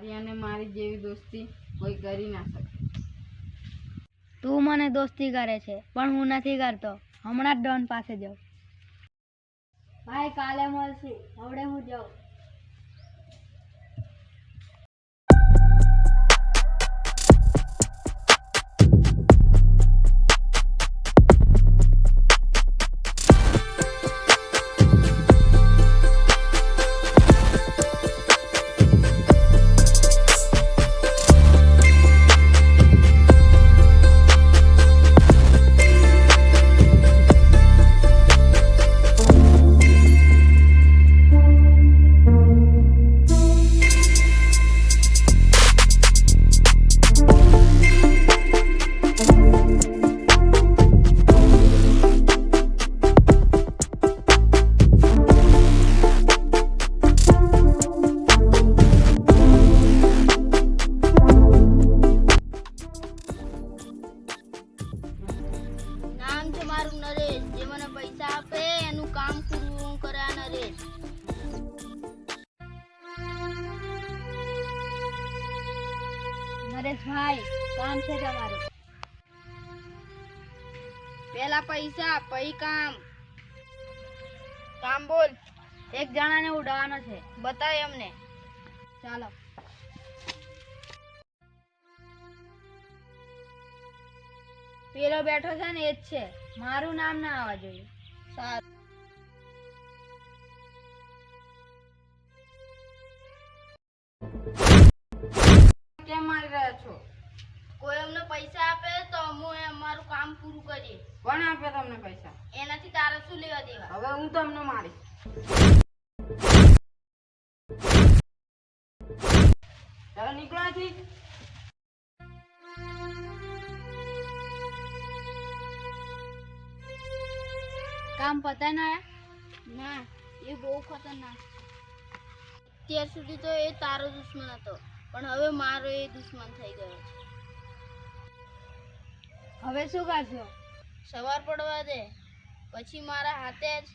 તારી અને મારી જેવી દોસ્તી કોઈ કરી ના શકે. તું મને દોસ્તી કરે છે પણ હું નથી કરતો. હમણાં જ ડોન પાસે જાઉં. ભાઈ કાલે મળશું. હવે હું જાઉં. નામ છે મારું નરેશ. જે મને પૈસા આપે એનું કામ પૂરું કરે આ નરેશ. નરેશભાઈ કામ છે તમારું. પેલા પૈસા પછી કામ. કામ બોલ. એક જણાને ઉડાવવાનો છે. બતાય અમને. ચાલો. પેલો બેઠો છે ને એ જ છે. મારું નામ ના આવવા જોઈએ. સારું. કેમ મારી રહ્યા છો? કોઈ અમને પૈસા આપે તો અમે અમારું કામ પૂરું કરીએ. કોણ આપે તમને પૈસા? એનાથી તારે શું લેવા દેવા? હવે હું તમને મારીશ. ચાલો નીકળો અહીંથી. કામ પતાય ના આયા? ના, એ બહુ ખતરનાક. ત્યાર સુધી તો એ તારો દુશ્મન હતો પણ હવે મારો એ દુશ્મન થઈ ગયો છે. હવે શું કરશો? સવાર પડવા દે પછી મારા હાથે જ.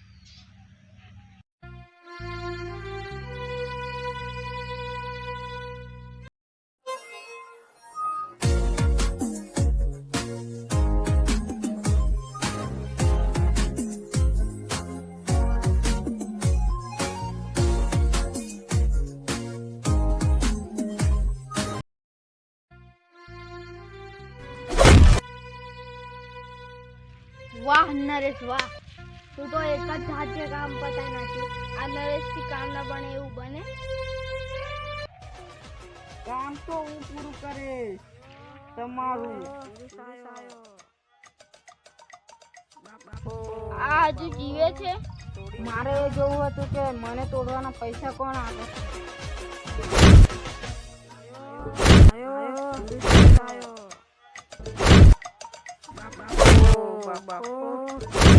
વાહ નરેશ વાહ, તું તો એક જ હાથે કામ પતાઈ નાખ્યું. આ નરેશથી કામ ના બને એવું બને? કામ તો હું પૂરું કરીશ તમારું. આ હજુ જીવે છે? મારે એ જોવું હતું કે મને તોડવાના પૈસા કોણ આપે.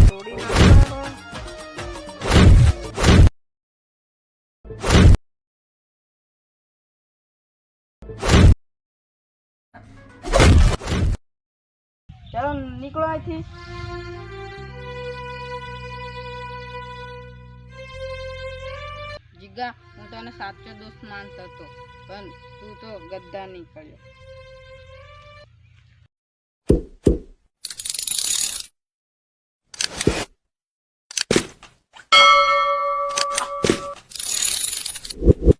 તોડી નાખો. ચાલો નીકળો અહીંથી. જીગા, હું તને સાચો દોસ્ત માનતો હતો પણ તું તો ગદ્દાર નીકળ્યો.